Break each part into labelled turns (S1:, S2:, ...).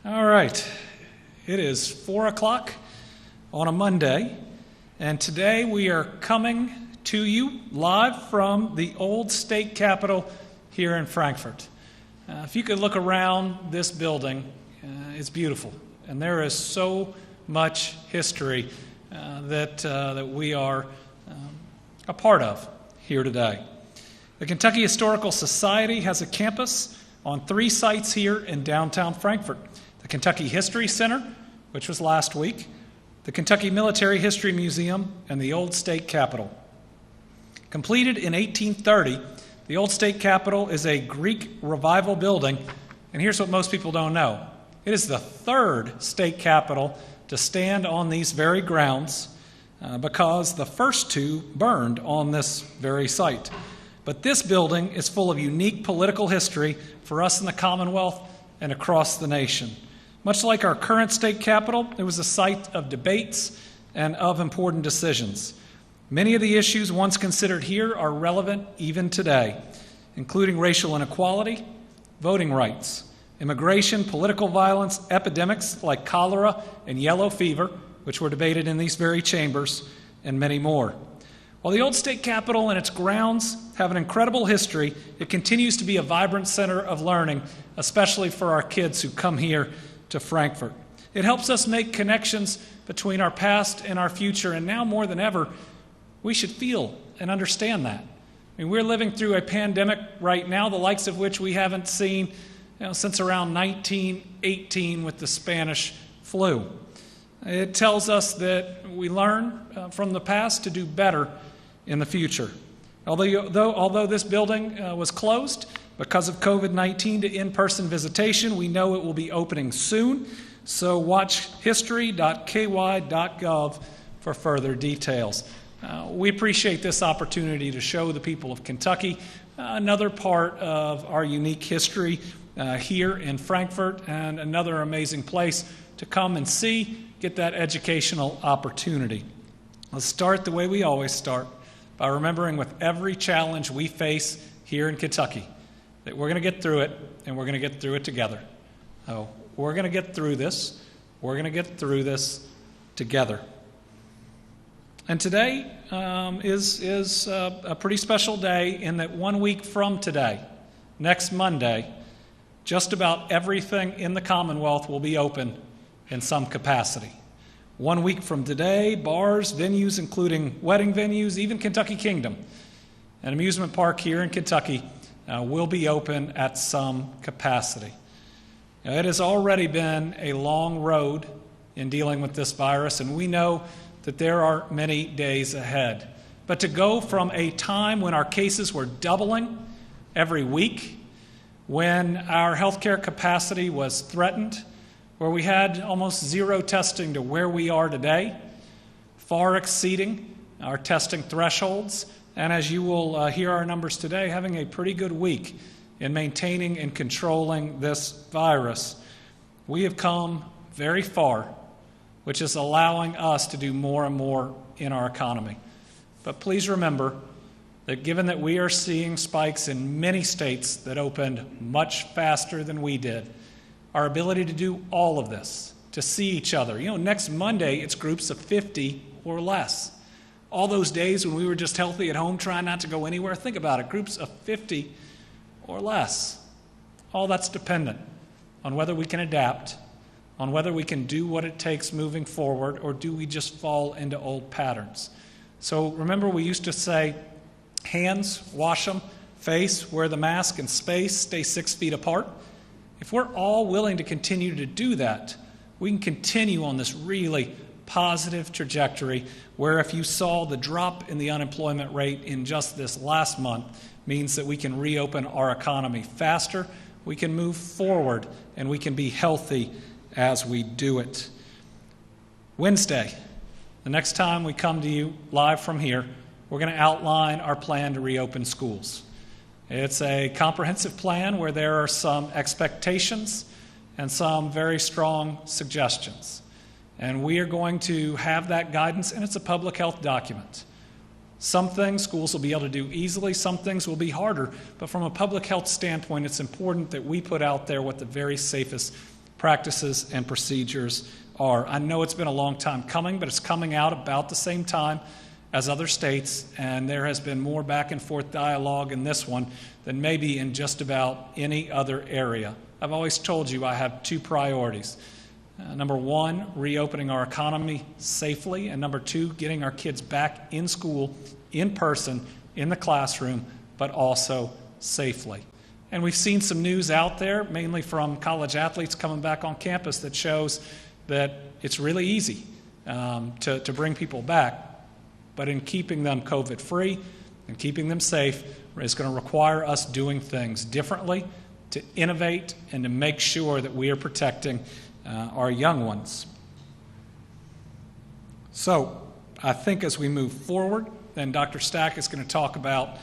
S1: All right, it is 4 o'clock on a Monday, and today we are coming to you live from the old state capitol here in Frankfort. If you could look around this building, it's beautiful, and there is so much history that we are a part of here today. The Kentucky Historical Society has a campus on 3 sites here in downtown Frankfort. The Kentucky History Center, which was last week, the Kentucky Military History Museum, and the Old State Capitol. Completed in 1830, the Old State Capitol is a Greek revival building, and here's what most people don't know. It is the 3rd state capitol to stand on these very grounds because the first 2 burned on this very site. But this building is full of unique political history for us in the Commonwealth and across the nation. Much like our current state capitol, it was a site of debates and of important decisions. Many of the issues once considered here are relevant even today, including racial inequality, voting rights, immigration, political violence, epidemics like cholera and yellow fever, which were debated in these very chambers, and many more. While the old state capitol and its grounds have an incredible history, it continues to be a vibrant center of learning, especially for our kids who come here to Frankfort. It helps us make connections between our past and our future, and now more than ever, we should feel and understand that. I mean, we're living through a pandemic right now, the likes of which we haven't seen since around 1918 with the Spanish flu. It tells us that we learn from the past to do better in the future. Although this building was closed because of COVID-19 to in-person visitation, we know it will be opening soon, so watch history.ky.gov for further details. We appreciate this opportunity to show the people of Kentucky another part of our unique history here in Frankfort, and another amazing place to come and see, get that educational opportunity. Let's start the way we always start, by remembering with every challenge we face here in Kentucky that we're going to get through it, and we're going to get through it together. We're going to get through this. We're going to get through this together. And today is a pretty special day in that 1 week from today, next Monday, just about everything in the Commonwealth will be open in some capacity. 1 week from today, bars, venues, including wedding venues, even Kentucky Kingdom, an amusement park here in Kentucky, will be open at some capacity. Now, it has already been a long road in dealing with this virus, and we know that there are many days ahead. But to go from a time when our cases were doubling every week, when our healthcare capacity was threatened, where we had almost zero testing, to where we are today, far exceeding our testing thresholds, and as you will hear our numbers today, having a pretty good week in maintaining and controlling this virus. We have come very far, which is allowing us to do more and more in our economy. But please remember that given that we are seeing spikes in many states that opened much faster than we did, our ability to do all of this, to see each other. Next Monday, it's groups of 50 or less. All those days when we were just healthy at home, trying not to go anywhere, think about it, groups of 50 or less. All that's dependent on whether we can adapt, on whether we can do what it takes moving forward, or do we just fall into old patterns. So remember, we used to say, hands, wash them, face, wear the mask, and space, stay 6 feet apart. If we're all willing to continue to do that, we can continue on this really positive trajectory where, if you saw the drop in the unemployment rate in just this last month, means that we can reopen our economy faster, we can move forward, and we can be healthy as we do it. Wednesday, the next time we come to you live from here, we're going to outline our plan to reopen schools. It's a comprehensive plan where there are some expectations and some very strong suggestions. And we are going to have that guidance, and it's a public health document. Some things schools will be able to do easily, some things will be harder, but from a public health standpoint, it's important that we put out there what the very safest practices and procedures are. I know it's been a long time coming, but it's coming out about the same time as other states, and there has been more back and forth dialogue in this one than maybe in just about any other area. I've always told you I have two priorities. Number one, reopening our economy safely, and number two, getting our kids back in school, in person, in the classroom, but also safely. And we've seen some news out there, mainly from college athletes coming back on campus, that shows that it's really easy to bring people back. But in keeping them COVID-free and keeping them safe is going to require us doing things differently, to innovate, and to make sure that we are protecting our young ones. So I think as we move forward, then Dr. Stack is going to talk about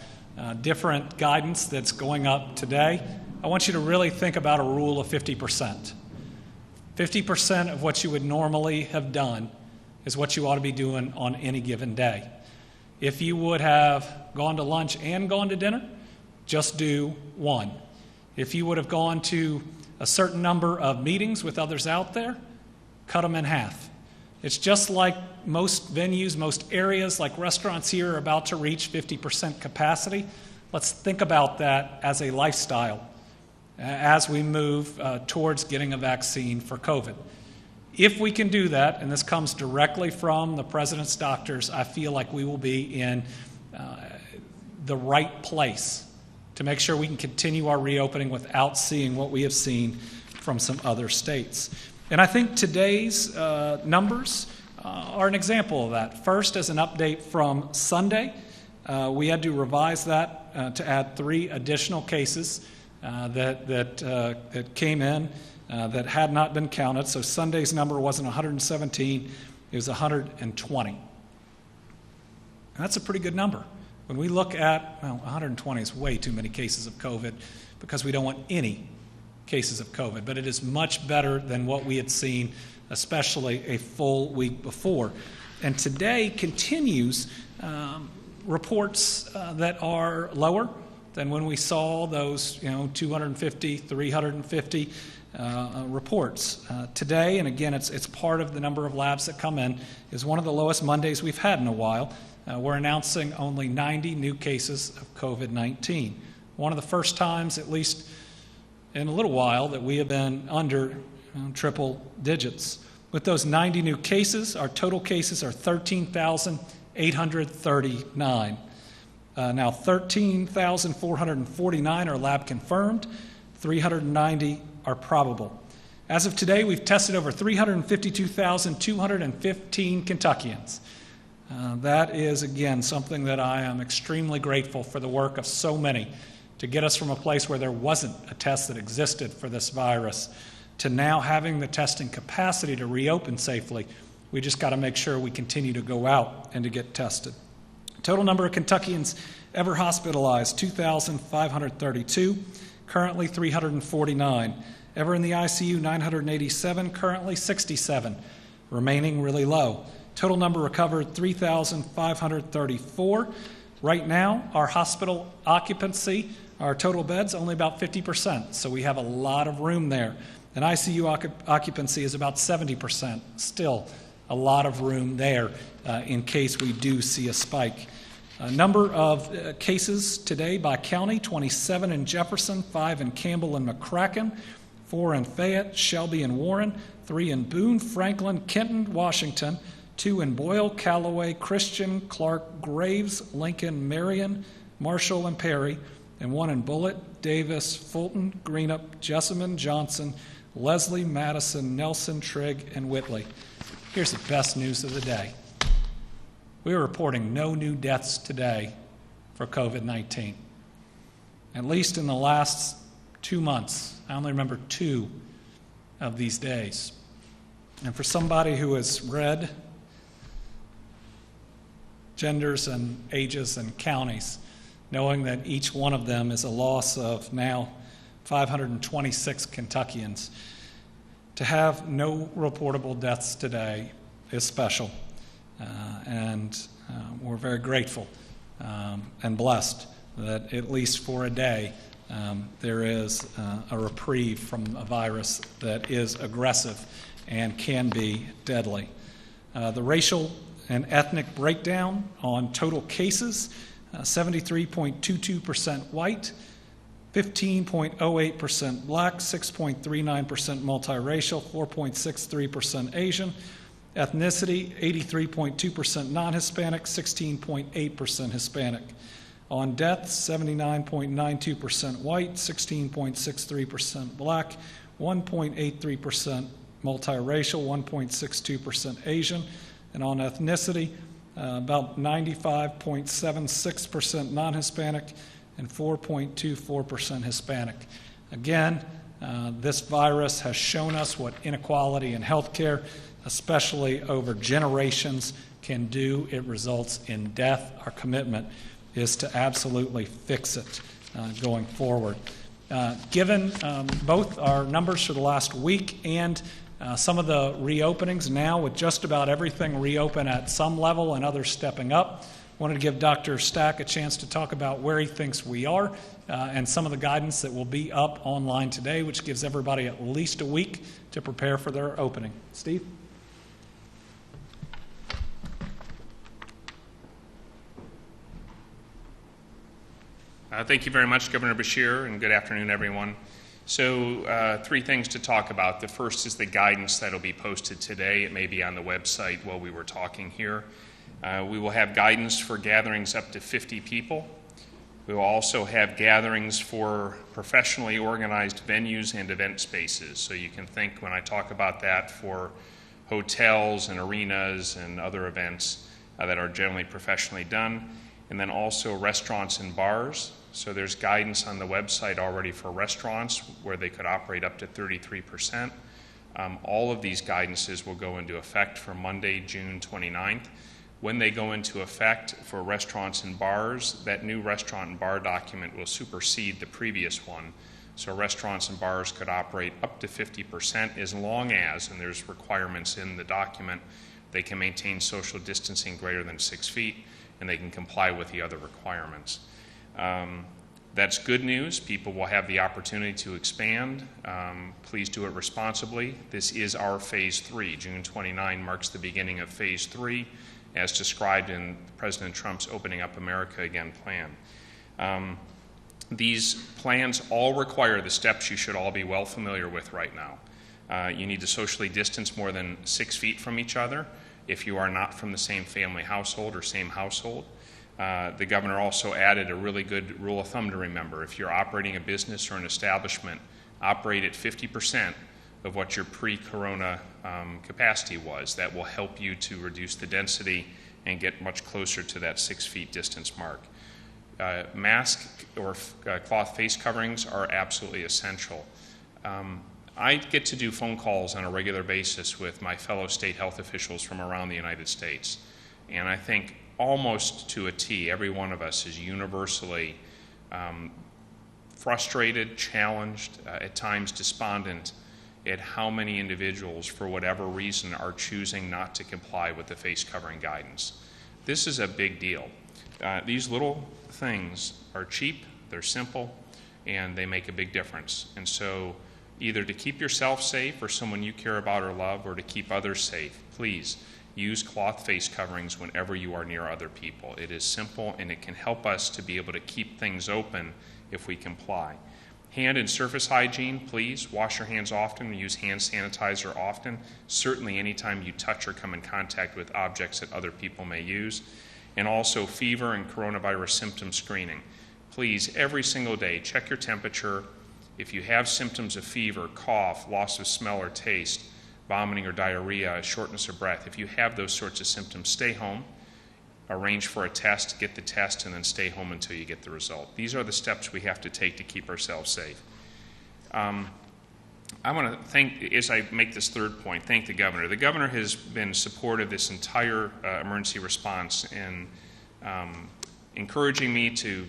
S1: different guidance that's going up today. I want you to really think about a rule of 50%. 50% of what you would normally have done is what you ought to be doing on any given day. If you would have gone to lunch and gone to dinner, just do one. If you would have gone to a certain number of meetings with others out there, cut them in half. It's just like most venues, most areas, like restaurants here, are about to reach 50% capacity. Let's think about that as a lifestyle as we move towards getting a vaccine for COVID. If we can do that, and this comes directly from the President's doctors, I feel like we will be in the right place to make sure we can continue our reopening without seeing what we have seen from some other states. And I think today's numbers are an example of that. First, as an update from Sunday, we had to revise that to add 3 additional cases that came in that had not been counted. So Sunday's number wasn't 117, it was 120. And that's a pretty good number. When we look at, 120 is way too many cases of COVID because we don't want any cases of COVID, but it is much better than what we had seen, especially a full week before. And today continues reports that are lower than when we saw those 250, 350 reports. Today, and again, it's part of the number of labs that come in, is one of the lowest Mondays we've had in a while. We're announcing only 90 new cases of COVID-19. One of the first times, at least in a little while, that we have been under triple digits. With those 90 new cases, our total cases are 13,839. Now 13,449 are lab confirmed, 390 are probable. As of today, we've tested over 352,215 Kentuckians. That is, again, something that I am extremely grateful for, the work of so many to get us from a place where there wasn't a test that existed for this virus to now having the testing capacity to reopen safely. We just got to make sure we continue to go out and to get tested. Total number of Kentuckians ever hospitalized, 2,532, currently 349. Ever in the ICU, 987, currently 67, remaining really low. Total number recovered, 3,534. Right now, our hospital occupancy, our total beds, only about 50%, so we have a lot of room there. And ICU occupancy is about 70%, still a lot of room there in case we do see a spike. Number of cases today by county, 27 in Jefferson, 5 in Campbell and McCracken, 4 in Fayette, Shelby and Warren, 3 in Boone, Franklin, Kenton, Washington, 2 in Boyle, Callaway, Christian, Clark, Graves, Lincoln, Marion, Marshall, and Perry, and 1 in Bullitt, Davis, Fulton, Greenup, Jessamine, Johnson, Leslie, Madison, Nelson, Trigg, and Whitley. Here's the best news of the day. We are reporting no new deaths today for COVID-19. At least in the last 2 months, I only remember 2 of these days. And for somebody who has read genders and ages and counties, knowing that each one of them is a loss of now 526 Kentuckians, to have no reportable deaths today is special. And we're very grateful and blessed that at least for a day there is a reprieve from a virus that is aggressive and can be deadly. The racial and ethnic breakdown on total cases, 73.22% white, 15.08% black, 6.39% multiracial, 4.63% Asian. Ethnicity, 83.2% non-Hispanic, 16.8% Hispanic. On deaths, 79.92% white, 16.63% black, 1.83% multiracial, 1.62% Asian. And on ethnicity, about 95.76% non-Hispanic and 4.24% Hispanic. Again, this virus has shown us what inequality in healthcare, especially over generations, can do. It results in death. Our commitment is to absolutely fix it going forward. Given both our numbers for the last week and some of the reopenings now, with just about everything reopen at some level and others stepping up, I wanted to give Dr. Stack a chance to talk about where he thinks we are and some of the guidance that will be up online today, which gives everybody at least a week to prepare for their opening. Steve?
S2: Thank you very much, Governor Beshear, and good afternoon, everyone. So, three things to talk about. The first is the guidance that will be posted today. It may be on the website while we were talking here. We will have guidance for gatherings up to 50 people. We will also have gatherings for professionally organized venues and event spaces. So you can think when I talk about that for hotels and arenas and other events that are generally professionally done. And then also restaurants and bars. So there's guidance on the website already for restaurants where they could operate up to 33%. All of these guidances will go into effect for Monday, June 29th. When they go into effect for restaurants and bars, that new restaurant and bar document will supersede the previous one. So restaurants and bars could operate up to 50% as long as, and there's requirements in the document, they can maintain social distancing greater than 6 feet and they can comply with the other requirements. That's good news. People will have the opportunity to expand. Please do it responsibly. This is our phase 3. June 29 marks the beginning of phase 3 as described in President Trump's Opening Up America Again plan. These plans all require the steps you should all be well familiar with right now. You need to socially distance more than 6 feet from each other if you are not from the same family household or same household. The governor also added a really good rule of thumb to remember. If you're operating a business or an establishment, operate at 50% of what your pre-corona capacity was. That will help you to reduce the density and get much closer to that 6 feet distance mark. Mask or cloth face coverings are absolutely essential. I get to do phone calls on a regular basis with my fellow state health officials from around the United States. And I think almost to a T, every one of us is universally frustrated, challenged, at times despondent at how many individuals, for whatever reason, are choosing not to comply with the face covering guidance. This is a big deal. These little things are cheap, they're simple, and they make a big difference. And so either to keep yourself safe or someone you care about or love, or to keep others safe, please use cloth face coverings whenever you are near other people. It is simple and it can help us to be able to keep things open if we comply. Hand and surface hygiene, please. Wash your hands often, use hand sanitizer often. Certainly anytime you touch or come in contact with objects that other people may use. And also fever and coronavirus symptom screening. Please, every single day, check your temperature. If you have symptoms of fever, cough, loss of smell or taste, vomiting or diarrhea, shortness of breath, if you have those sorts of symptoms, stay home, arrange for a test, get the test, and then stay home until you get the result. These are the steps we have to take to keep ourselves safe. I want to thank, as I make this third point, thank the governor. The governor has been supportive of this entire emergency response and encouraging me to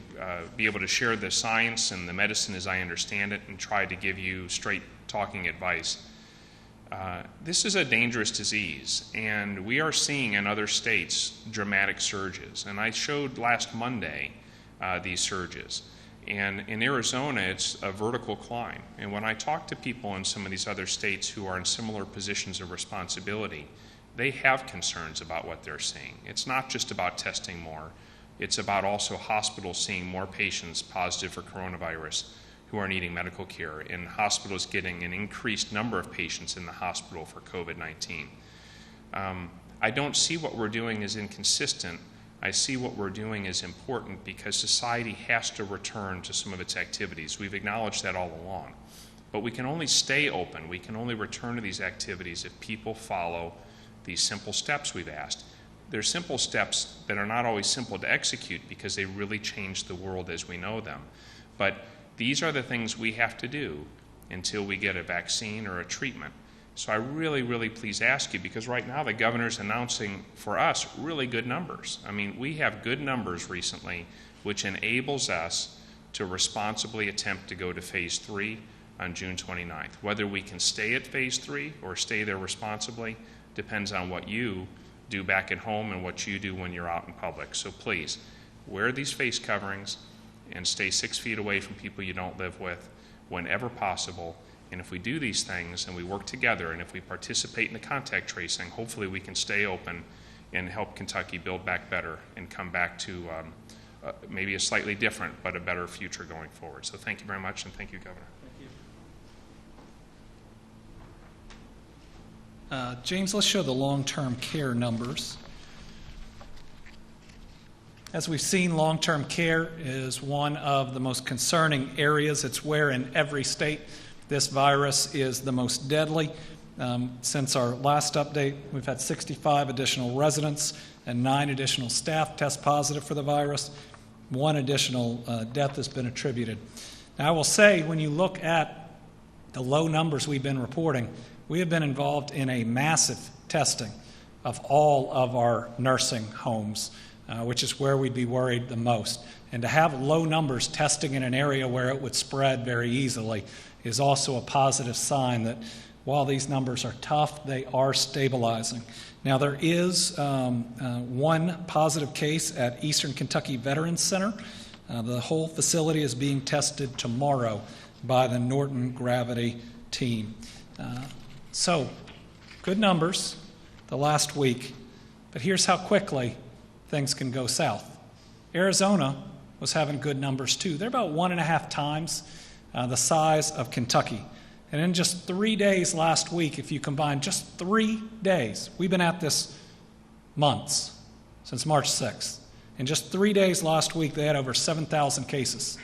S2: be able to share the science and the medicine as I understand it and try to give you straight talking advice. This is a dangerous disease, and we are seeing in other states dramatic surges. And I showed last Monday these surges. And in Arizona, it's a vertical climb. And when I talk to people in some of these other states who are in similar positions of responsibility, they have concerns about what they're seeing. It's not just about testing more. It's about also hospitals seeing more patients positive for coronavirus who are needing medical care, and hospitals getting an increased number of patients in the hospital for COVID-19. I don't see what we're doing as inconsistent. I see what we're doing as important because society has to return to some of its activities. We've acknowledged that all along. But we can only stay open, we can only return to these activities if people follow these simple steps we've asked. They're simple steps that are not always simple to execute because they really change the world as we know them. But these are the things we have to do until we get a vaccine or a treatment. So I really please ask you, because right now the governor's announcing for us really good numbers. I mean, we have good numbers recently, which enables us to responsibly attempt to go to phase 3 on June 29th. Whether we can stay at phase 3 or stay there responsibly depends on what you do back at home and what you do when you're out in public. So please, wear these face coverings and stay 6 feet away from people you don't live with whenever possible. And if we do these things and we work together and if we participate in the contact tracing, hopefully we can stay open and help Kentucky build back better and come back to maybe a slightly different but a better future going forward. So thank you very much, and thank you, Governor.
S1: James, let's show the long-term care numbers. As we've seen, long-term care is one of the most concerning areas. It's where in every state this virus is the most deadly. Since our last update, we've had 65 additional residents and 9 additional staff test positive for the virus. 1 additional death has been attributed. Now, I will say, when you look at the low numbers we've been reporting, we have been involved in a massive testing of all of our nursing homes, which is where we'd be worried the most. And to have low numbers testing in an area where it would spread very easily is also a positive sign that while these numbers are tough, they are stabilizing. Now, there is 1 positive case at Eastern Kentucky Veterans Center. The whole facility is being tested tomorrow by the Norton Gravity team. So, good numbers the last week, but here's how quickly things can go south. Arizona was having good numbers too. They're about 1.5 times the size of Kentucky. And in just 3 days last week, if you combine just 3 days, we've been at this months, since March 6th. In just 3 days last week, they had over 7,000 cases.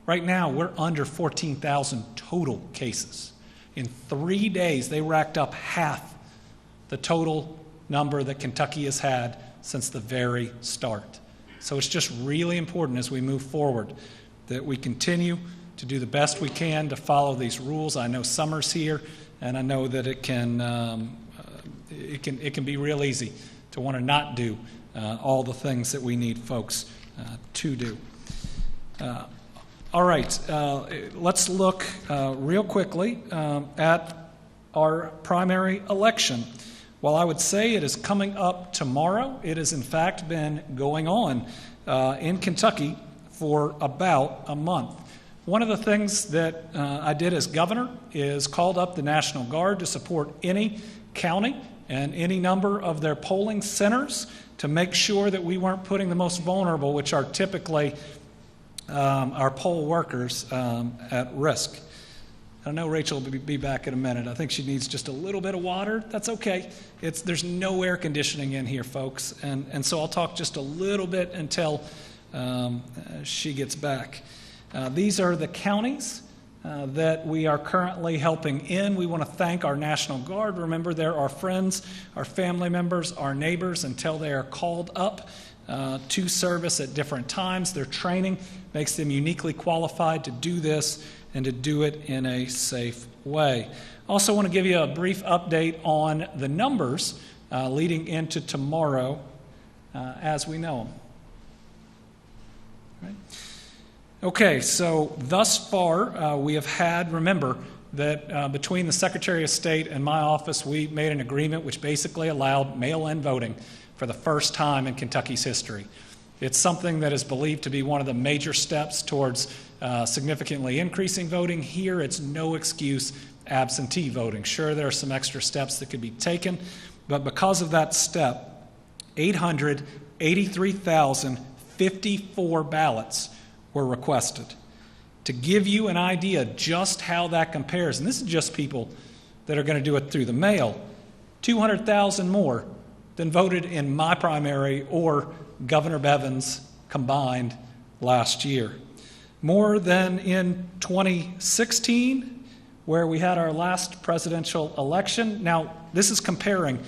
S1: Right now, we're under 14,000 total cases. In 3 days, they racked up half the total number that Kentucky has had since the very start. So it's just really important as we move forward that we continue to do the best we can to follow these rules. I know summer's here, and I know that it can be real easy to want to not do all the things that we need folks to do. All right, let's look real quickly at our primary election. While I would say it is coming up tomorrow, it has in fact been going on in Kentucky for about a month. One of the things that I did as governor is called up the National Guard to support any county and any number of their polling centers to make sure that we weren't putting the most vulnerable, which are typically our poll workers, at risk. I know Rachel will be back in a minute. I think she needs just a little bit of water. That's okay. There's no air conditioning in here, folks, and so I'll talk just a little bit until she gets back. These are the counties that we are currently helping in. We want to thank our National Guard. Remember, they're our friends, our family members, our neighbors until they are called up to service at different times. Their training makes them uniquely qualified to do this and to do it in a safe way. Also want to give you a brief update on the numbers leading into tomorrow as we know them. Right. Okay, so thus far we have had, remember, that between the Secretary of State and my office, we made an agreement which basically allowed mail-in voting for the first time in Kentucky's history. It's something that is believed to be one of the major steps towards significantly increasing voting. Here, it's no excuse absentee voting. Sure, there are some extra steps that could be taken, but because of that step, 883,054 ballots were requested. To give you an idea just how that compares, and this is just people that are going to do it through the mail, 200,000 more than voted in my primary or Governor Bevin's combined last year. More than in 2016, where we had our last presidential election. Now, this is comparing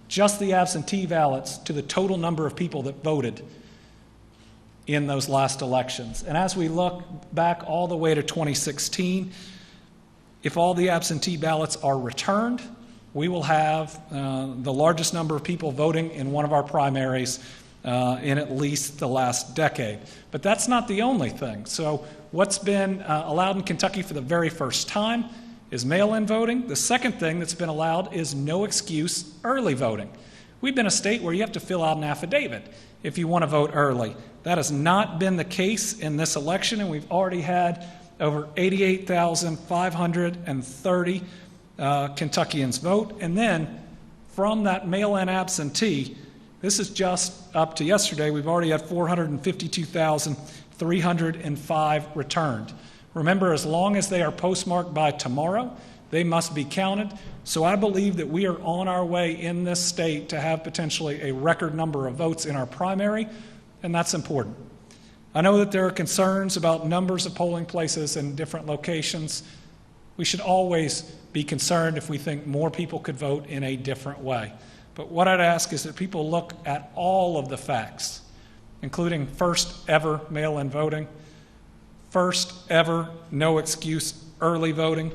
S1: just the absentee ballots to the total number of people that voted in those last elections. And as we look back all the way to 2016, if all the absentee ballots are returned, we will have the largest number of people voting in one of our primaries in at least the last decade. But that's not the only thing. So what's been allowed in Kentucky for the very first time is mail-in voting. The second thing that's been allowed is no excuse early voting. We've been a state where you have to fill out an affidavit if you want to vote early. That has not been the case in this election, and we've already had over 88,530 Kentuckians vote. And then from that mail-in absentee, this is just up to yesterday, we've already had 452,305 returned. Remember, as long as they are postmarked by tomorrow, they must be counted. So I believe that we are on our way in this state to have potentially a record number of votes in our primary, and that's important. I know that there are concerns about numbers of polling places in different locations. We should always be concerned if we think more people could vote in a different way. But what I'd ask is that people look at all of the facts, including first ever mail-in voting, first ever no excuse early voting,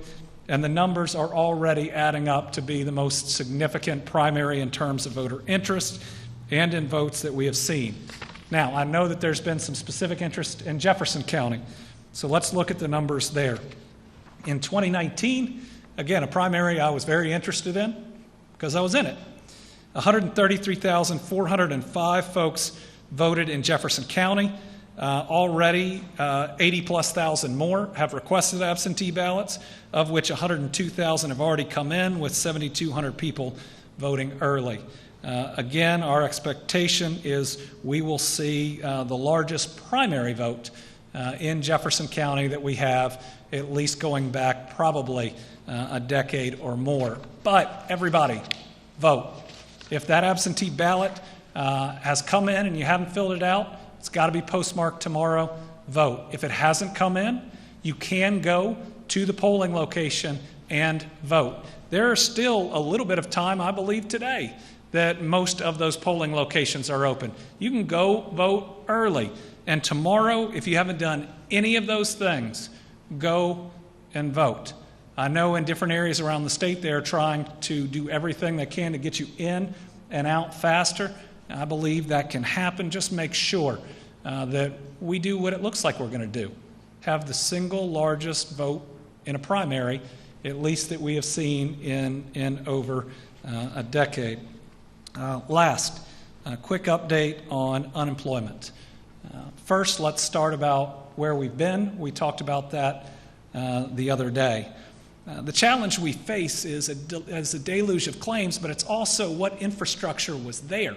S1: and the numbers are already adding up to be the most significant primary in terms of voter interest and in votes that we have seen. Now, I know that there's been some specific interest in Jefferson County, so let's look at the numbers there. In 2019, again, a primary I was very interested in because I was in it. 133,405 folks voted in Jefferson County. Already 80-plus thousand more have requested absentee ballots, of which 102,000 have already come in, with 7,200 people voting early. Again, our expectation is we will see the largest primary vote in Jefferson County that we have, at least going back probably a decade or more. But everybody, vote. If that absentee ballot has come in and you haven't filled it out, it's got to be postmarked tomorrow. Vote. If it hasn't come in, you can go to the polling location and vote. There is still a little bit of time, I believe, today that most of those polling locations are open. You can go vote early. And tomorrow, if you haven't done any of those things, go and vote. I know in different areas around the state they're trying to do everything they can to get you in and out faster. I believe that can happen. Just make sure that we do what it looks like we're going to do. Have the single largest vote in a primary, at least that we have seen in over a decade. Last, a quick update on unemployment. First, let's start about where we've been. We talked about that the other day. The challenge we face is a deluge of claims, but it's also what infrastructure was there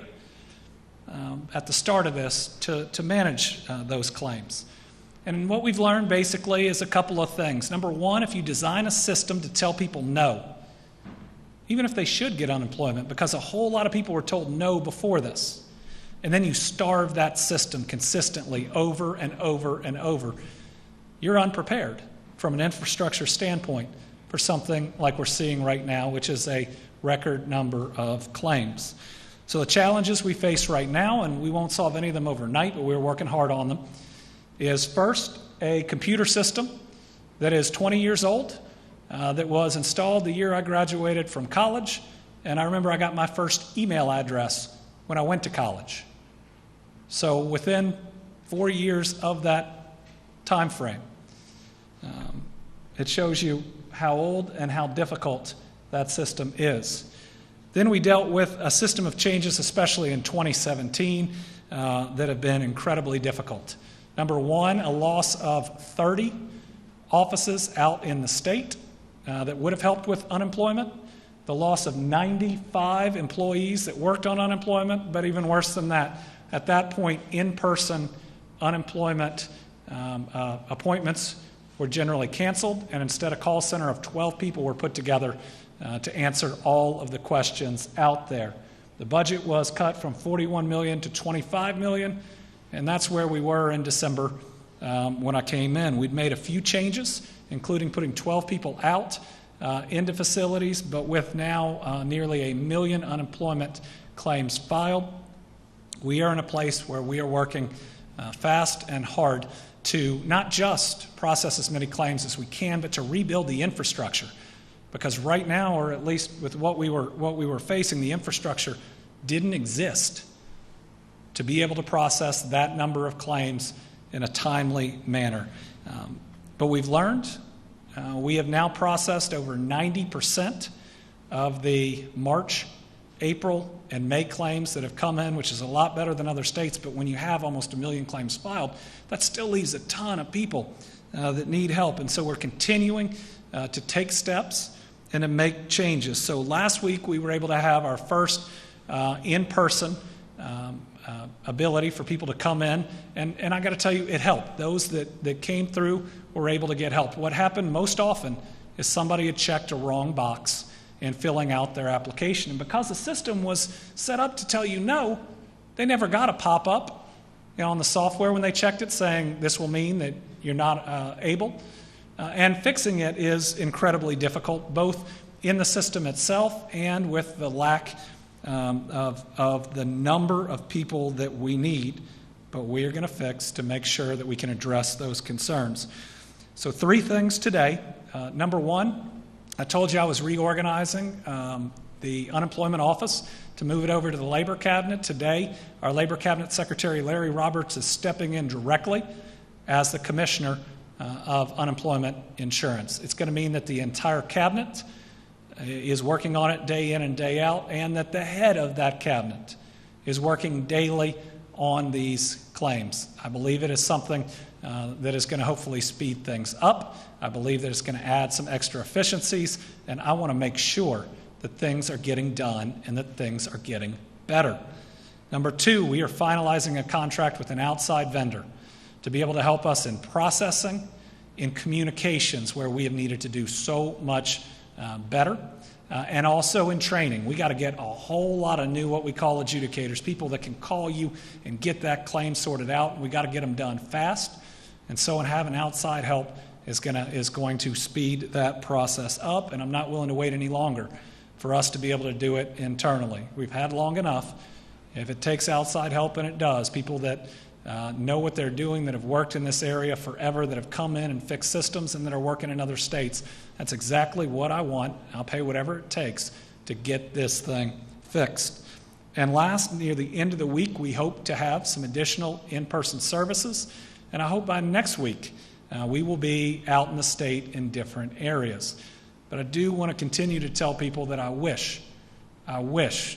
S1: at the start of this to manage those claims. And what we've learned basically is a couple of things. Number one, if you design a system to tell people no, even if they should get unemployment, because a whole lot of people were told no before this, and then you starve that system consistently over and over and over, you're unprepared from an infrastructure standpoint for something like we're seeing right now, which is a record number of claims. So the challenges we face right now, and we won't solve any of them overnight, but we're working hard on them, is first a computer system that is 20 years old, that was installed the year I graduated from college, and I remember I got my first email address when I went to college. So within 4 years of that time frame, it shows you how old and how difficult that system is. Then we dealt with a system of changes, especially in 2017, that have been incredibly difficult. Number one, a loss of 30 offices out in the state that would have helped with unemployment. The loss of 95 employees that worked on unemployment, but even worse than that, at that point, in-person unemployment appointments were generally canceled, and instead a call center of 12 people were put together to answer all of the questions out there. The budget was cut from $41 million to $25 million, and that's where we were in December when I came in. We'd made a few changes, including putting 12 people out into facilities, but with now nearly 1 million unemployment claims filed, we are in a place where we are working fast and hard to not just process as many claims as we can, but to rebuild the infrastructure. Because right now, or at least with what we were facing, the infrastructure didn't exist to be able to process that number of claims in a timely manner. But we've learned. We have now processed over 90% of the March, April, and May claims that have come in, which is a lot better than other states, but when you have almost 1 million claims filed, that still leaves a ton of people that need help. And so we're continuing to take steps and to make changes. So last week we were able to have our first in-person ability for people to come in, and I got to tell you, it helped. Those that came through were able to get help. What happened most often is somebody had checked a wrong box in filling out their application, and because the system was set up to tell you no, they never got a pop-up on the software when they checked it saying this will mean that you're not able. And fixing it is incredibly difficult, both in the system itself and with the lack of the number of people that we need, but we are going to fix to make sure that we can address those concerns. So 3 things today. Number one, I told you I was reorganizing the unemployment office to move it over to the Labor Cabinet. Today, our Labor Cabinet Secretary Larry Roberts is stepping in directly as the Commissioner of Unemployment Insurance. It's going to mean that the entire Cabinet is working on it day in and day out, and that the head of that Cabinet is working daily on these claims. I believe it is something that is going to hopefully speed things up. I believe that it's going to add some extra efficiencies, and I want to make sure that things are getting done and that things are getting better. Number 2, we are finalizing a contract with an outside vendor to be able to help us in processing, in communications, where we have needed to do so much better, and also in training. We got to get a whole lot of new, what we call adjudicators, people that can call you and get that claim sorted out. We got to get them done fast, and so having outside help is going to speed that process up, and I'm not willing to wait any longer for us to be able to do it internally. We've had long enough. If it takes outside help, and it does, people that know what they're doing, that have worked in this area forever, that have come in and fixed systems, and that are working in other states. That's exactly what I want. I'll pay whatever it takes to get this thing fixed. And last, near the end of the week, we hope to have some additional in-person services, and I hope by next week we will be out in the state in different areas. But I do want to continue to tell people that I wish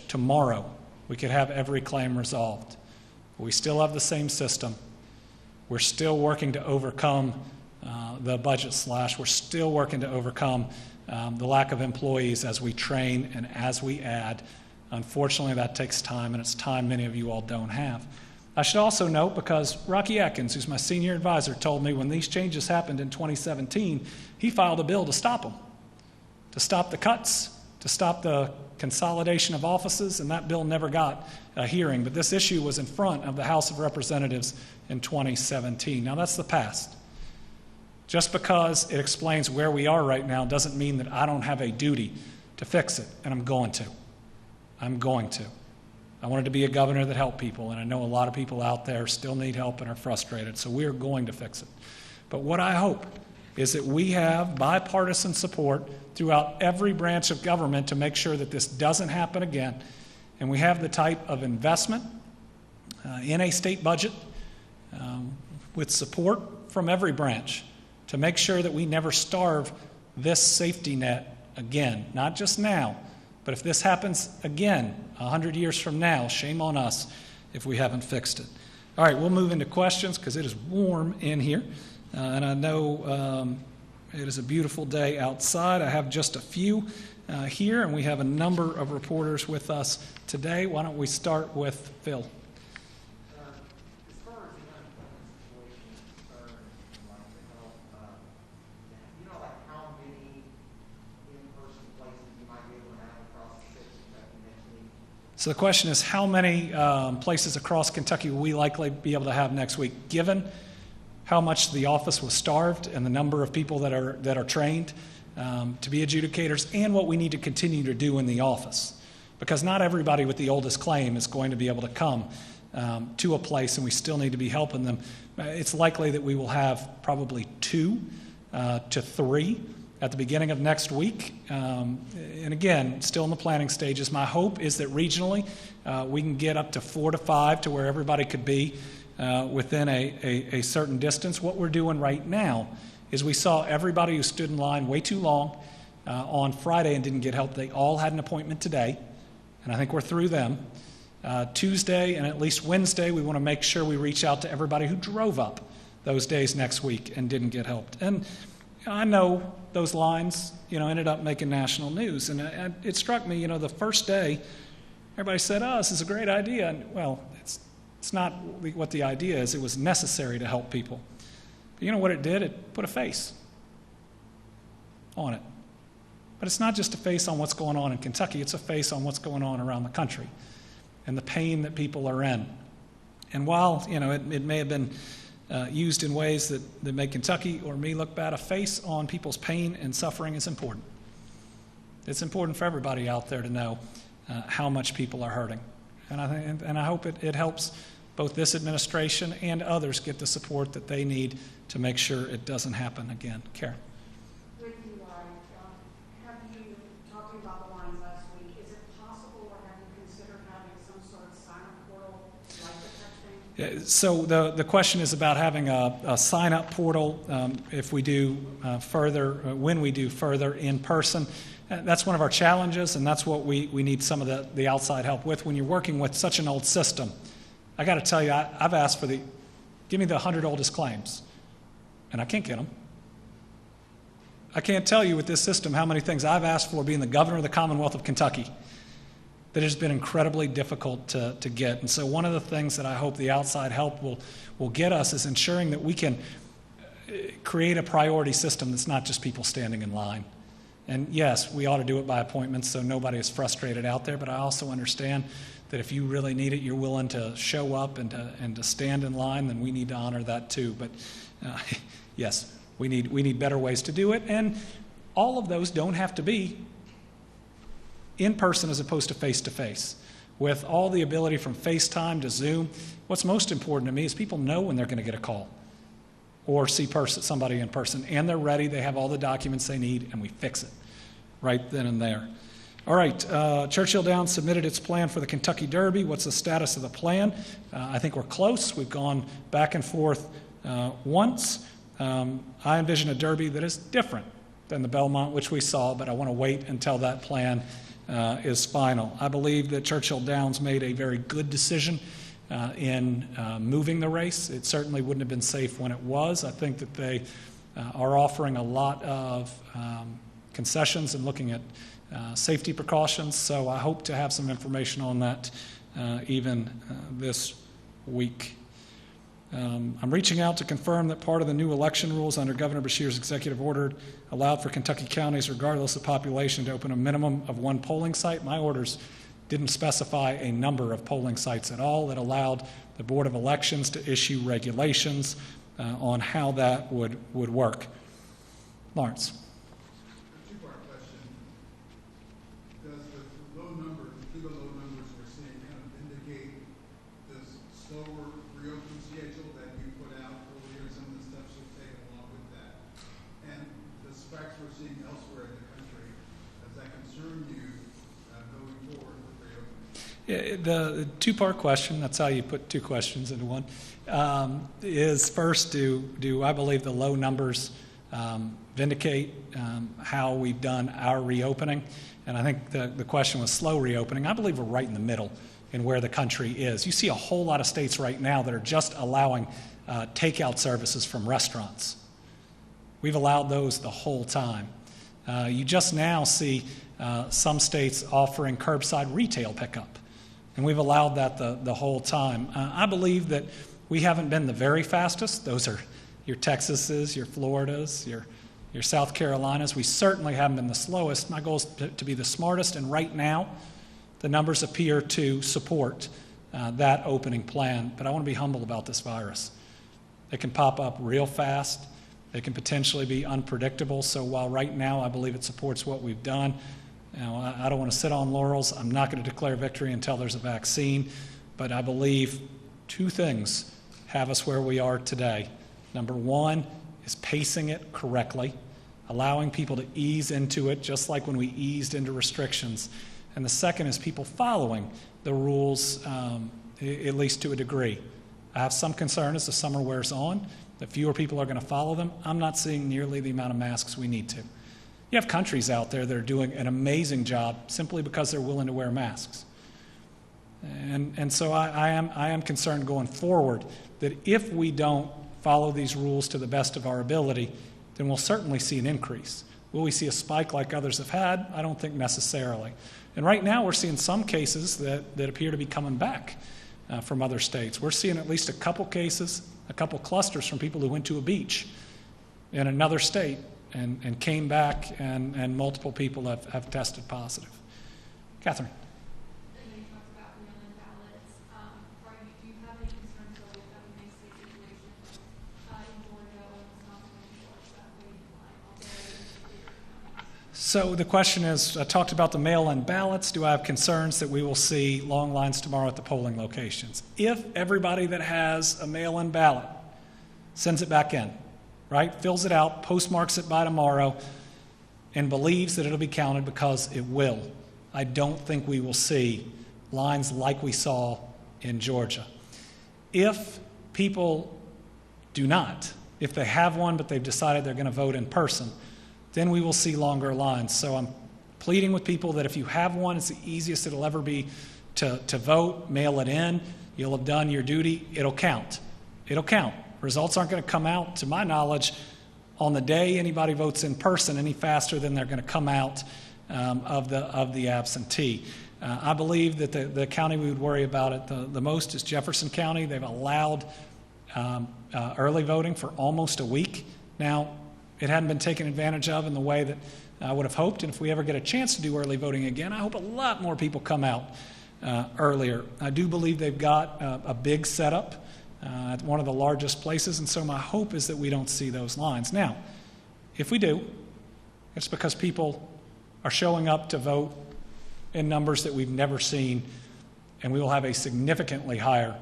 S1: tomorrow we could have every claim resolved. We still have the same system. We're still working to overcome the budget slash. We're still working to overcome the lack of employees as we train and as we add. Unfortunately, that takes time, and it's time many of you all don't have. I should also note, because Rocky Atkins, who's my senior advisor, told me when these changes happened in 2017, he filed a bill to stop them, to stop the cuts, to stop the consolidation of offices, and that bill never got a hearing. But this issue was in front of the House of Representatives in 2017. Now, that's the past. Just because it explains where we are right now doesn't mean that I don't have a duty to fix it, and I'm going to. I wanted to be a governor that helped people, and I know a lot of people out there still need help and are frustrated, so we are going to fix it. But what I hope is that we have bipartisan support throughout every branch of government to make sure that this doesn't happen again, and we have the type of investment in a state budget with support from every branch to make sure that we never starve this safety net again, not just now, but if this happens again 100 years from now, shame on us if we haven't fixed it. All right, we'll move into questions because it is warm in here. And I know it is a beautiful day outside. I have just a few here, and we have a number of reporters with us today. Why don't we start with Phil?
S3: As far as the unemployment situation is concerned, like the health, you know, like how many in-person places you might be able to have across the state of Kentucky next week?
S1: So the question is, how many places across Kentucky will we likely be able to have next week, given how much the office was starved and the number of people that are trained to be adjudicators, and what we need to continue to do in the office? Because not everybody with the oldest claim is going to be able to come to a place, and we still need to be helping them. It's likely that we will have probably 2 to 3 at the beginning of next week. And again, still in the planning stages. My hope is that regionally we can get up to 4 to 5 to where everybody could be within a certain distance. What we're doing right now is we saw everybody who stood in line way too long on Friday and didn't get help. They all had an appointment today, and I think we're through them. Tuesday and at least Wednesday, we want to make sure we reach out to everybody who drove up those days next week and didn't get helped. And I know those lines, ended up making national news. And it struck me, the first day, everybody said, "Oh, this is a great idea." And, well, it's not what the idea is. It was necessary to help people. But you know what it did? It put a face on it. But it's not just a face on what's going on in Kentucky. It's a face on what's going on around the country and the pain that people are in. And while, it may have been used in ways that make Kentucky or me look bad, a face on people's pain and suffering is important. It's important for everybody out there to know how much people are hurting. And I hope it helps both this administration and others get the support that they need to make sure it doesn't happen again. Karen.
S4: With you, have you talked about the lines last week? Is it possible, or have you considered having some sort of sign-up portal like the texting?
S1: So the question is about having a sign-up portal if we do when we do further in person. That's one of our challenges, and that's what we need some of the outside help with. When you're working with such an old system, I got to tell you, I've asked for give me the 100 oldest claims, and I can't get them. I can't tell you with this system how many things I've asked for being the governor of the Commonwealth of Kentucky that has been incredibly difficult to get. And so one of the things that I hope the outside help will get us is ensuring that we can create a priority system that's not just people standing in line. And yes, we ought to do it by appointment so nobody is frustrated out there, but I also understand that if you really need it, you're willing to show up and to stand in line, then we need to honor that too. But yes, we need better ways to do it, and all of those don't have to be in person as opposed to face-to-face. With all the ability from FaceTime to Zoom, what's most important to me is people know when they're going to get a call or see somebody in person, and they're ready, they have all the documents they need, and we fix it right then and there. All right, Churchill Downs submitted its plan for the Kentucky Derby. What's the status of the plan? I think we're close. We've gone back and forth once. I envision a Derby that is different than the Belmont, which we saw, but I want to wait until that plan is final. I believe that Churchill Downs made a very good decision in moving the race. It certainly wouldn't have been safe when it was. I think that they are offering a lot of concessions and looking at safety precautions, so I hope to have some information on that even this week. I'm reaching out to confirm that part of the new election rules under Governor Beshear's executive order allowed for Kentucky counties, regardless of population, to open a minimum of 1 polling site. My orders didn't specify a number of polling sites at all. It allowed the Board of Elections to issue regulations on how that would work. Lawrence.
S5: A two-part question. Does the low numbers we're seeing kind of indicate this slower reopening schedule that you put out earlier, and some of the steps you've taken along with that? And the spikes we're seeing elsewhere in the country, does that concern you going forward with reopening?
S1: Yeah, the two-part question, that's how you put 2 questions into one, is first, do I believe the low numbers vindicate how we've done our reopening? And I think the question was slow reopening. I believe we're right in the middle in where the country is. You see a whole lot of states right now that are just allowing takeout services from restaurants. We've allowed those the whole time. You just now see some states offering curbside retail pickup, and we've allowed that the whole time. I believe that we haven't been the very fastest. Those are your Texases, your Floridas, your South Carolinas. We certainly haven't been the slowest. My goal is to be the smartest, and right now the numbers appear to support that opening plan. But I want to be humble about this virus. It can pop up real fast. It can potentially be unpredictable. So while right now I believe it supports what we've done, I don't want to sit on laurels. I'm not going to declare victory until there's a vaccine. But I believe two things have us where we are today. Number one is pacing it correctly, allowing people to ease into it just like when we eased into restrictions. And the second is people following the rules, at least to a degree. I have some concern as the summer wears on that fewer people are going to follow them. I'm not seeing nearly the amount of masks we need to. You have countries out there that are doing an amazing job simply because they're willing to wear masks. And so I am concerned going forward that if we don't follow these rules to the best of our ability, then we'll certainly see an increase. Will we see a spike like others have had? I don't think necessarily. And right now we're seeing some cases that appear to be coming back from other states. We're seeing at least a couple cases, a couple clusters from people who went to a beach in another state and came back, and multiple people have tested positive. Catherine.
S6: You talked about mail-in ballots. Do you have any concerns though with that we may see a situation in Georgia or Wisconsin and Georgia waiting in line all day in bigger counties?
S1: So the question is, I talked about the mail-in ballots. Do I have concerns that we will see long lines tomorrow at the polling locations? If everybody that has a mail-in ballot sends it back in, right, fills it out, postmarks it by tomorrow, and believes that it'll be counted because it will, I don't think we will see lines like we saw in Georgia. If people do not, if they have one but they've decided they're going to vote in person, then we will see longer lines. So I'm pleading with people that if you have one, it's the easiest it'll ever be to vote, mail it in, you'll have done your duty, it'll count. It'll count. Results aren't going to come out, to my knowledge, on the day anybody votes in person any faster than they're going to come out of the absentee. I believe that the county we would worry about it the most is Jefferson County. They've allowed early voting for almost a week. Now, it hadn't been taken advantage of in the way that I would have hoped, and if we ever get a chance to do early voting again, I hope a lot more people come out earlier. I do believe they've got a big setup at one of the largest places, and so my hope is that we don't see those lines. Now, if we do, it's because people are showing up to vote in numbers that we've never seen, and we will have a significantly higher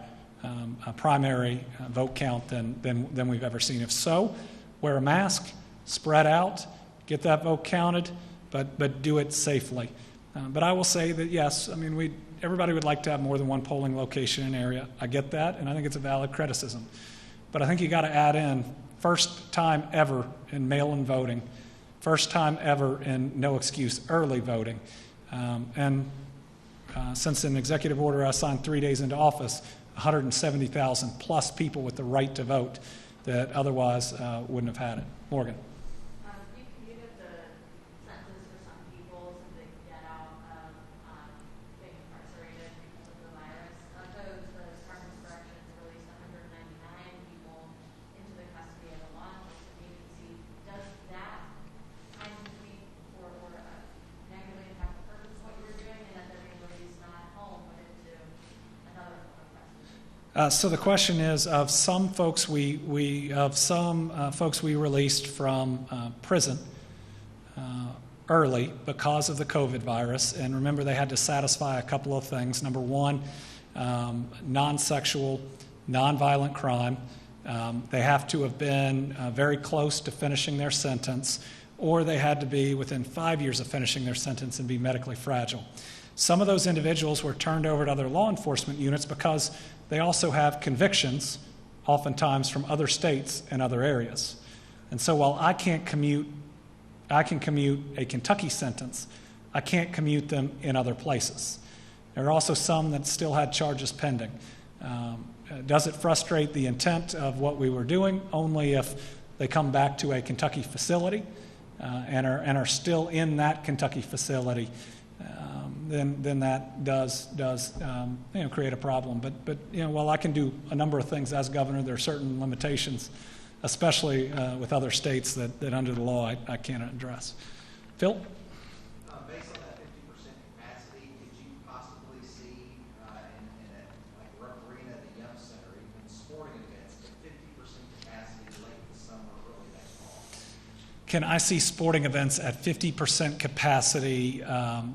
S1: primary vote count than we've ever seen. If so, wear a mask, spread out, get that vote counted, but do it safely. But I will say that, yes, I mean, everybody would like to have more than one polling location in an area. I get that, and I think it's a valid criticism. But I think you got to add in first time ever in mail-in voting, first time ever in no excuse early voting. Since an executive order I signed 3 days into office, 170,000 plus people with the right to vote that otherwise wouldn't have had it. Morgan.
S6: You commuted the sentence for some people so they can get out of being incarcerated because of the virus. Of those, the Department of Corrections released 199 people into the custody of the law enforcement agency. Does that kind of tweak or negatively impact the purpose of what you were doing, and that they're being released not at home but into another form of custody?
S1: So the question is, of some folks we released from prison early because of the COVID virus, and remember they had to satisfy a couple of things. Number one, non-sexual, non-violent crime. They have to have been very close to finishing their sentence, or they had to be within 5 years of finishing their sentence and be medically fragile. Some of those individuals were turned over to other law enforcement units because they also have convictions, oftentimes from other states and other areas. And so while I can commute a Kentucky sentence, I can't commute them in other places. There are also some that still had charges pending. Does it frustrate the intent of what we were doing? Only if they come back to a Kentucky facility and are still in that Kentucky facility, then that does create a problem. But while I can do a number of things as governor, there are certain limitations, especially with other states that under the law I can't address. Phil?
S3: Based on that 50% capacity, could you possibly see in a like Rupp Arena, the Yum Center, even sporting events, at 50% capacity late in the summer, early next fall?
S1: Can I see sporting events at 50% capacity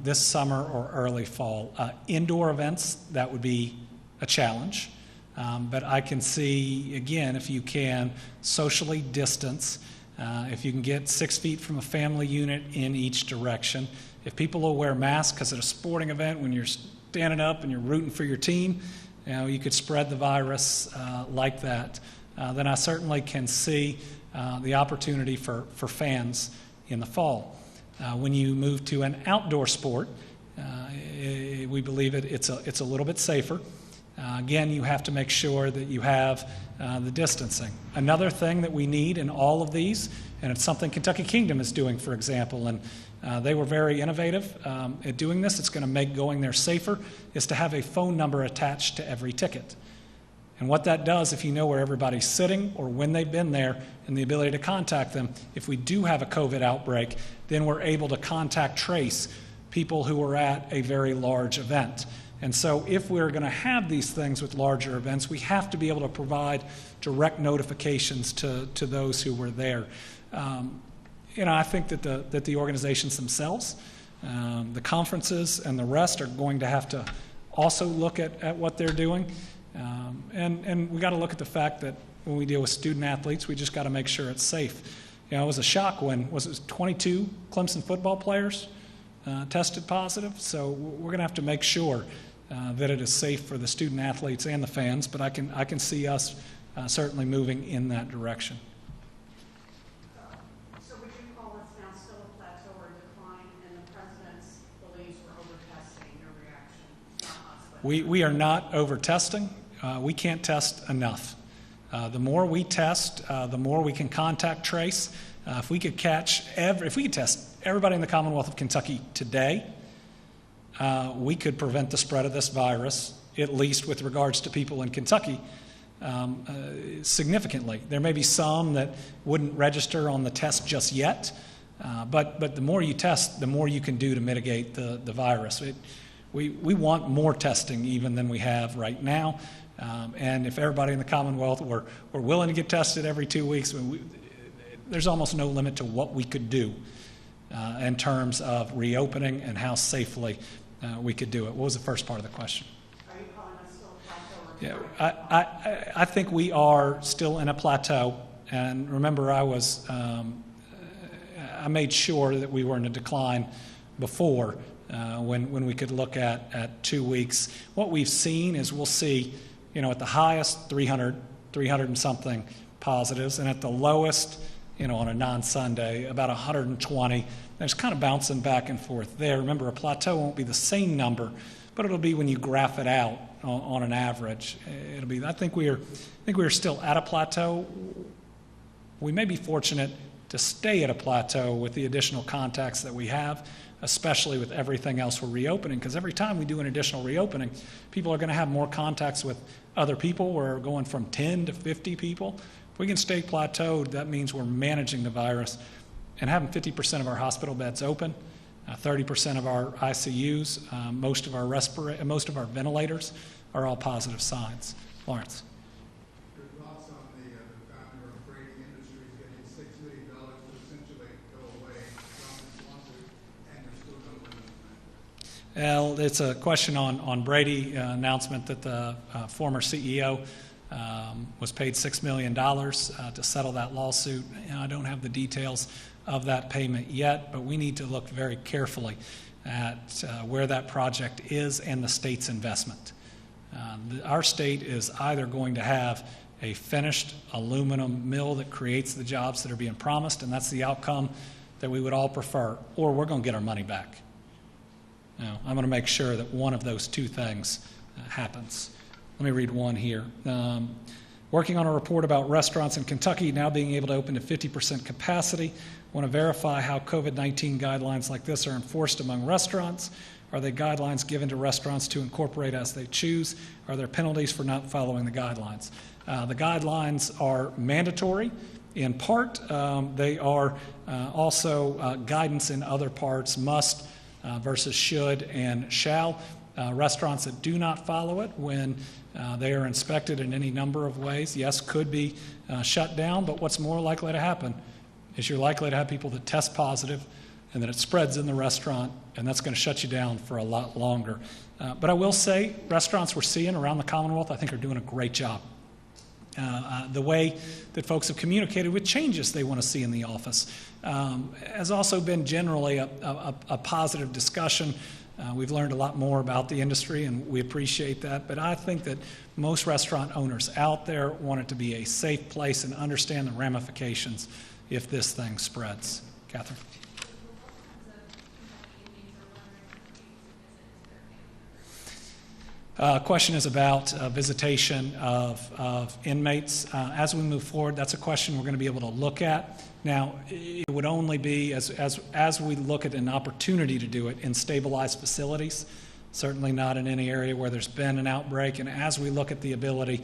S1: this summer or early fall? Indoor events, that would be a challenge. But I can see, again, if you can socially distance, if you can get 6 feet from a family unit in each direction, if people will wear masks, because at a sporting event, when you're standing up and you're rooting for your team, you could spread the virus like that, then I certainly can see the opportunity for fans in the fall. When you move to an outdoor sport, we believe it's a little bit safer. Again, you have to make sure that you have the distancing. Another thing that we need in all of these, and it's something Kentucky Kingdom is doing, for example, and they were very innovative at doing this. It's going to make going there safer, is to have a phone number attached to every ticket. And what that does, if you know where everybody's sitting or when they've been there and the ability to contact them, if we do have a COVID outbreak, then we're able to contact trace people who are at a very large event. And so if we're going to have these things with larger events, we have to be able to provide direct notifications to those who were there. I think that the organizations themselves, the conferences and the rest, are going to have to also look at what they're doing. And we got to look at the fact that when we deal with student athletes, we just got to make sure it's safe. It was a shock when, it was 22 Clemson football players tested positive. So we're going to have to make sure that it is safe for the student athletes and the fans, but I can see us certainly moving in that direction.
S4: So would you call this now still a plateau or a decline, and the president's beliefs were over-testing, your reaction, not us, but...
S1: We are not over-testing. We can't test enough. The more we test, the more we can contact trace. If we could test everybody in the Commonwealth of Kentucky today, we could prevent the spread of this virus, at least with regards to people in Kentucky, significantly. There may be some that wouldn't register on the test just yet, but the more you test, the more you can do to mitigate the virus. We want more testing even than we have right now, and if everybody in the Commonwealth were willing to get tested every 2 weeks, there's almost no limit to what we could do in terms of reopening and how safely we could do it. What was the first part of the question?
S4: Are you calling us still a plateau or
S1: Yeah, I think we are still in a plateau. And remember, I made sure that we were in a decline before when we could look at 2 weeks. What we've seen is we'll see, at the highest 300 and something positives, and at the lowest, on a non-Sunday, about 120. It's kind of bouncing back and forth there. Remember, a plateau won't be the same number, but it'll be when you graph it out on an average. It'll be. I think we are still at a plateau. We may be fortunate to stay at a plateau with the additional contacts that we have, especially with everything else we're reopening, because every time we do an additional reopening, people are going to have more contacts with other people. We're going from 10 to 50 people. If we can stay plateaued, that means we're managing the virus. And having 50% of our hospital beds open, 30% of our ICUs, most of our ventilators are all positive signs. Lawrence.
S5: Your thoughts on the founder of Brady Industries getting $6 million to essentially go away from this lawsuit, and there's still no limit?
S1: Well, it's a question on Brady announcement that the former CEO was paid $6 million to settle that lawsuit. I don't have the details of that payment yet, but we need to look very carefully at where that project is and the state's investment. Our state is either going to have a finished aluminum mill that creates the jobs that are being promised, and that's the outcome that we would all prefer, or we're going to get our money back. I'm going to make sure that one of those two things happens. Let me read one here. Working on a report about restaurants in Kentucky now being able to open to 50% capacity. Want to verify how COVID-19 guidelines like this are enforced among restaurants. Are they guidelines given to restaurants to incorporate as they choose? Are there penalties for not following the guidelines? The guidelines are mandatory in part. They are also guidance in other parts, must versus should and shall. Restaurants that do not follow it when they are inspected in any number of ways, yes, could be shut down, but what's more likely to happen is you're likely to have people that test positive and then it spreads in the restaurant, and that's going to shut you down for a lot longer. But I will say restaurants we're seeing around the Commonwealth, I think, are doing a great job. The way that folks have communicated with changes they want to see in the office has also been generally a positive discussion. We've learned a lot more about the industry, and we appreciate that. But I think that most restaurant owners out there want it to be a safe place and understand the ramifications if this thing spreads. Catherine? Question is about visitation of inmates. As we move forward, that's a question we're going to be able to look at. Now, it would only be as we look at an opportunity to do it in stabilized facilities, certainly not in any area where there's been an outbreak. And as we look at the ability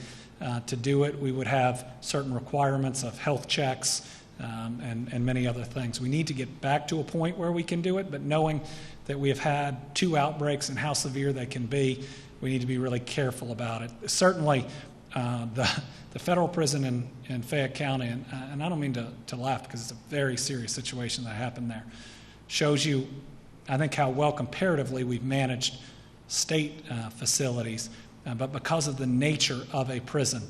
S1: to do it, we would have certain requirements of health checks and many other things. We need to get back to a point where we can do it, but knowing that we have had 2 outbreaks and how severe they can be, we need to be really careful about it. Certainly, the federal prison in Fayette County, and I don't mean to laugh because it's a very serious situation that happened there, shows you, I think, how well comparatively we've managed state facilities. But because of the nature of a prison,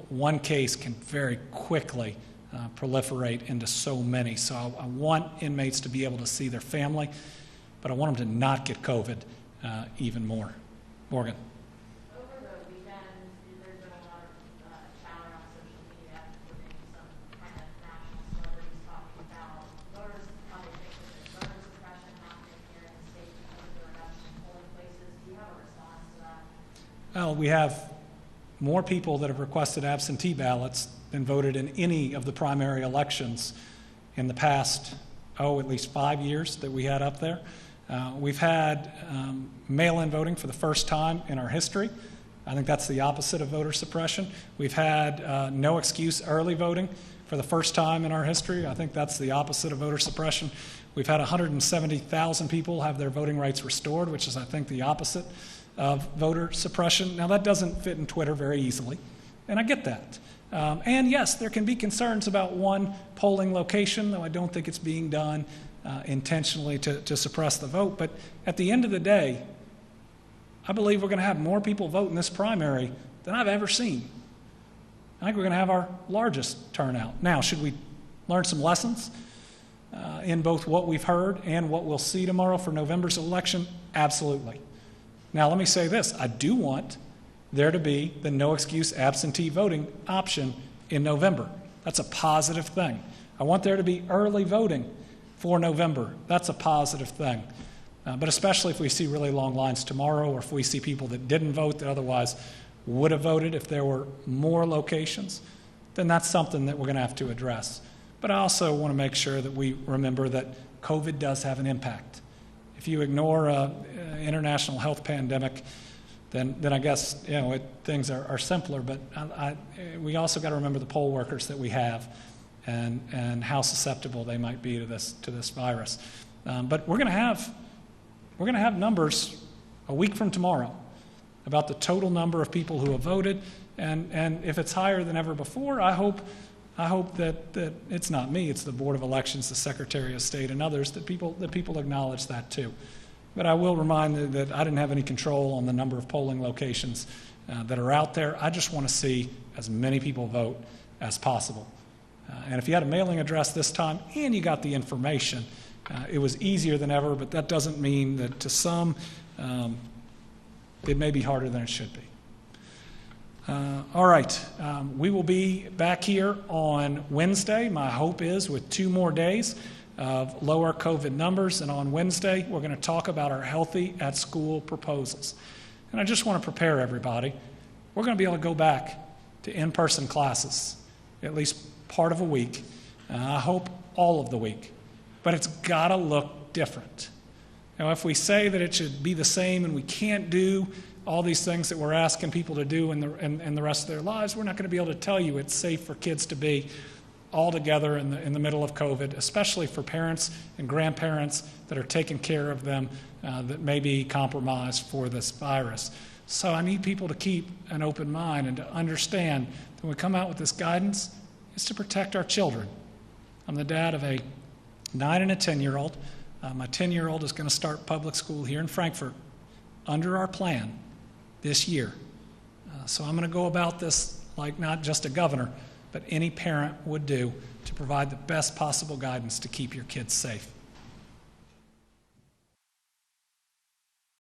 S1: one case can very quickly proliferate into so many. So I want inmates to be able to see their family, but I want them to not get COVID even more. Morgan.
S6: Over the weekend, there's been a lot of chatter on social media, including some kind of national celebrities talking about voters, how they think that there's voter suppression happening here in the state because of the reduction in polling places. Do you have a response to that?
S1: Well, we have more people that have requested absentee ballots than voted in any of the primary elections in the past, at least 5 years that we had up there. We've had mail-in voting for the first time in our history. I think that's the opposite of voter suppression. We've had no excuse early voting for the first time in our history. I think that's the opposite of voter suppression. We've had 170,000 people have their voting rights restored, which is, I think, the opposite of voter suppression. Now, that doesn't fit in Twitter very easily, and I get that. And yes, there can be concerns about one polling location, though I don't think it's being done intentionally to suppress the vote. But at the end of the day, I believe we're going to have more people vote in this primary than I've ever seen. I think we're going to have our largest turnout. Now, should we learn some lessons in both what we've heard and what we'll see tomorrow for November's election? Absolutely. Now, let me say this. I do want there to be the no excuse absentee voting option in November. That's a positive thing. I want there to be early voting for November. That's a positive thing. But especially if we see really long lines tomorrow, or if we see people that didn't vote that otherwise would have voted if there were more locations, then that's something that we're going to have to address. But I also want to make sure that we remember that COVID does have an impact. If you ignore an international health pandemic, then I guess things are simpler. But we also got to remember the poll workers that we have, and how susceptible they might be to this virus. But we're going to have numbers a week from tomorrow about the total number of people who have voted, and if it's higher than ever before, I hope that it's not me, it's the Board of Elections, the Secretary of State, and others, that people acknowledge that too. But I will remind that I didn't have any control on the number of polling locations that are out there. I just want to see as many people vote as possible. And if you had a mailing address this time and you got the information, it was easier than ever, but that doesn't mean that to some it may be harder than it should be. All right, we will be back here on Wednesday, my hope is, with 2 more days. of lower COVID numbers, and on Wednesday, we're going to talk about our Healthy at School proposals. And I just want to prepare everybody. We're going to be able to go back to in-person classes, at least part of a week. I hope all of the week. But it's got to look different. Now, if we say that it should be the same and we can't do all these things that we're asking people to do in the rest of their lives, we're not going to be able to tell you it's safe for kids to be all together in the middle of COVID, especially for parents and grandparents that are taking care of them that may be compromised for this virus. So I need people to keep an open mind and to understand that when we come out with this guidance, it's to protect our children. I'm the dad of a 9 and a 10-year-old. My 10-year-old is going to start public school here in Frankfort under our plan this year. So I'm going to go about this like not just a governor, but any parent would do to provide the best possible guidance to keep your kids safe.